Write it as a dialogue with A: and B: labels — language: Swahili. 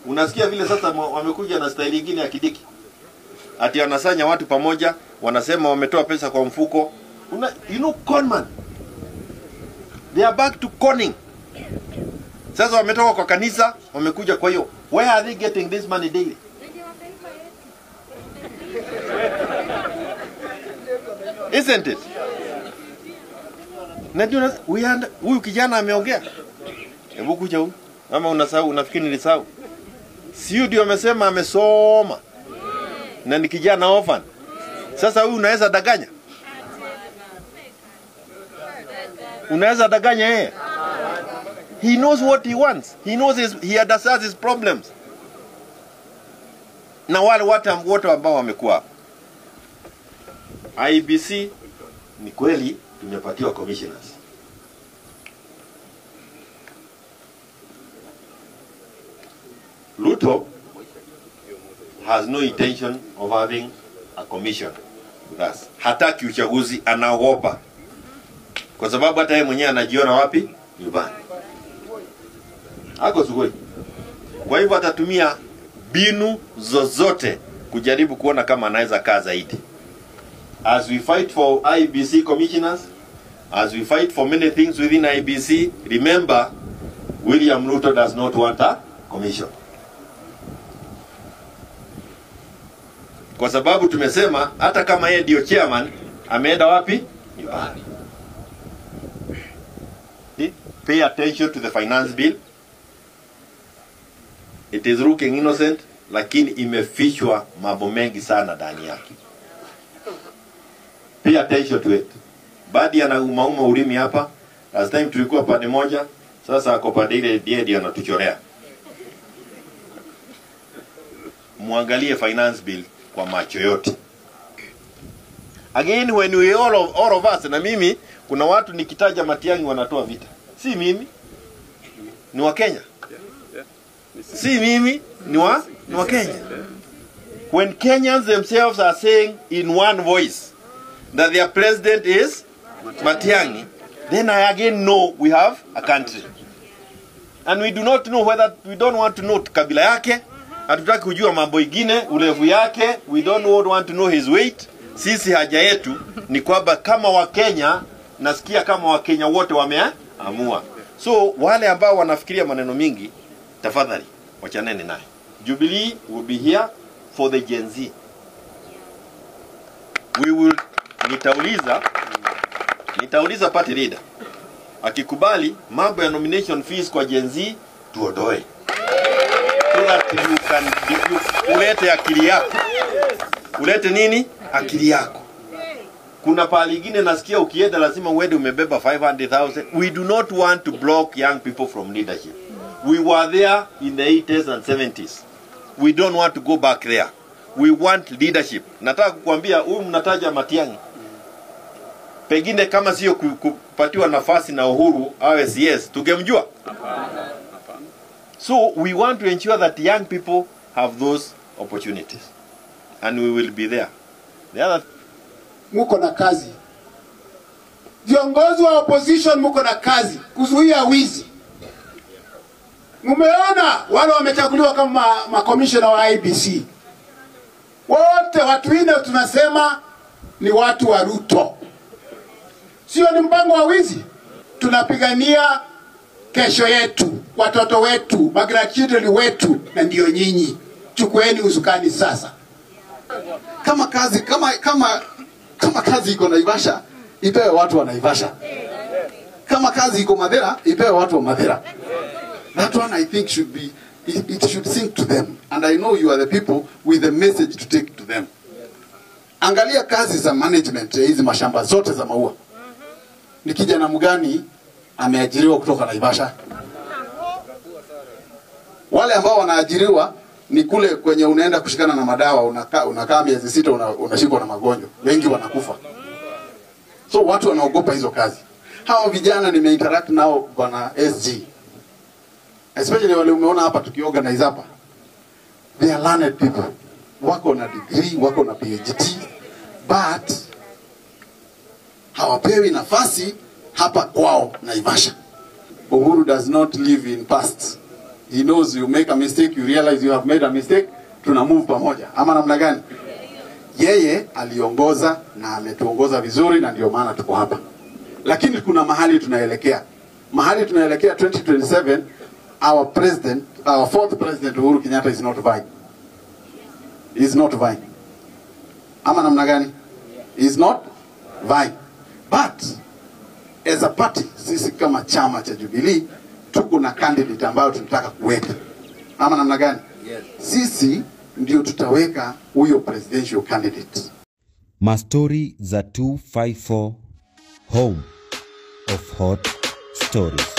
A: Unasikia vile sasa wamekuja na style nyingine ya Kidiki. Ati wanasanya watu pamoja, wanasema wametoa pesa kwa mfuko. You know, conman. They are back to conning. Sasa wametoka kwa kanisa, wamekuja kwa hiyo. Where are they getting this money daily? Isn't it? Najua huyu kijana ameongea. Hebu kuja huyu. Ama unasahau, unafikiri nilisahau? Sio ndio amesema amesoma. Na ni kijana orphan. Sasa huyu unaweza danganya? Unaweza danganya yeye? He knows what he wants. He knows he understands his problems. Na wale wote ambao wamekuwa IBC ni kweli tumepatiwa commissioners. Ruto has no intention of having a commission with us. Hataki uchaguzi, anaogopa. Kwa sababu hata yeye mwenyewe anajiona wapi? Nyumbani. Hako sugoi. Kwa hivyo atatumia binu zozote kujaribu kuona kama anaweza kaa zaidi. As we fight for IBC commissioners, as we fight for many things within IBC, remember, William Ruto does not want a commission. Kwa sababu tumesema hata kama yeye ndio chairman, ameenda wapi? Nyumbani. Pay attention to the finance bill. It is looking innocent, lakini imefichwa mambo mengi sana ndani yake. Pay attention to it. Baadhi anauma ulimi hapa. Last time tulikuwa pande moja, sasa ako pande ile ndio anatuchorea. Muangalie finance bill kwa macho yote. Again, when we all of us, na mimi kuna watu nikitaja Matiang'i wanatoa vita. Si mimi, ni wa Kenya. Si mimi, ni wa Kenya. When Kenyans themselves are saying in one voice that their president is Matiang'i, then I again know we have a country. And we do not know whether, we don't want to know kabila yake, hatutaki kujua mambo ingine, ulevu yake, we don't want to know his weight. Sisi haja yetu ni kwamba kama wa Kenya, nasikia kama wa Kenya wote wameamua. So wale ambao wanafikiria maneno mingi, tafadhali wachaneni naye. Jubilee will be here for the Gen Z. We will, nitauliza party leader, akikubali mambo ya nomination fees kwa Gen Z tuondoe, so that you can ulete akili yako. Ulete nini? Akili yako. Kuna pahali ingine nasikia ukienda lazima uende umebeba 500,000. We do not want to block young people from leadership. We were there in the 80s and 70s. We don't want to go back there. We want leadership. Nataka kukuambia huyu mnataja Matiang'i. Pengine kama sio kupatiwa nafasi na Uhuru awe CS, tungemjua? So we want to ensure that young people have those opportunities. And we will be there. The other,
B: muko na kazi. Viongozi wa opposition muko na kazi kuzuia wizi. Mumeona wale wamechaguliwa kama makomishona wa IBC. Wote watu wine tunasema ni watu wa Ruto. Sio ni mpango wa wizi. Tunapigania kesho yetu, watoto wetu, magrandchildren wetu, na ndio nyinyi. Chukueni usukani sasa.
C: Kama kazi iko Naivasha, ipewe watu wa Naivasha. Kama kazi iko Mathera, ipewe watu wa Mathera. That one I think should be, it should sink to them. And I know you are the people with the message to take to them. Angalia kazi za management hizi mashamba zote za maua. Ni kijana mgani ameajiriwa kutoka Naivasha? Wale ambao wanaajiriwa ni kule kwenye unaenda kushikana na madawa, unakaa miezi 6 unashikwa na magonjwa. Wengi wanakufa. So watu wanaogopa hizo kazi. Hawa vijana nimeinteract nao bwana SG. Especially wale umeona hapa tukiorganize hapa. They are learned people. Wako na degree, wako na PhD, but hawapewi nafasi hapa kwao Naivasha. Uhuru does not live in past. He knows you make a mistake, you realize you have made a mistake, tuna move pamoja. Ama namna gani? Yeye aliongoza na ametuongoza vizuri na ndio maana tuko hapa. Lakini kuna mahali tunaelekea. Mahali tunaelekea 2027, our president, our fourth president Uhuru Kenyatta is not vying. He is not vying. Ama namna gani? He is not vying. But as a party, sisi kama chama cha Jubilee tuko na candidate ambayo tunataka kuweka. Ama namna gani? Yes. Sisi ndio tutaweka huyo presidential candidate.
D: Mastori za 254, home of hot stories.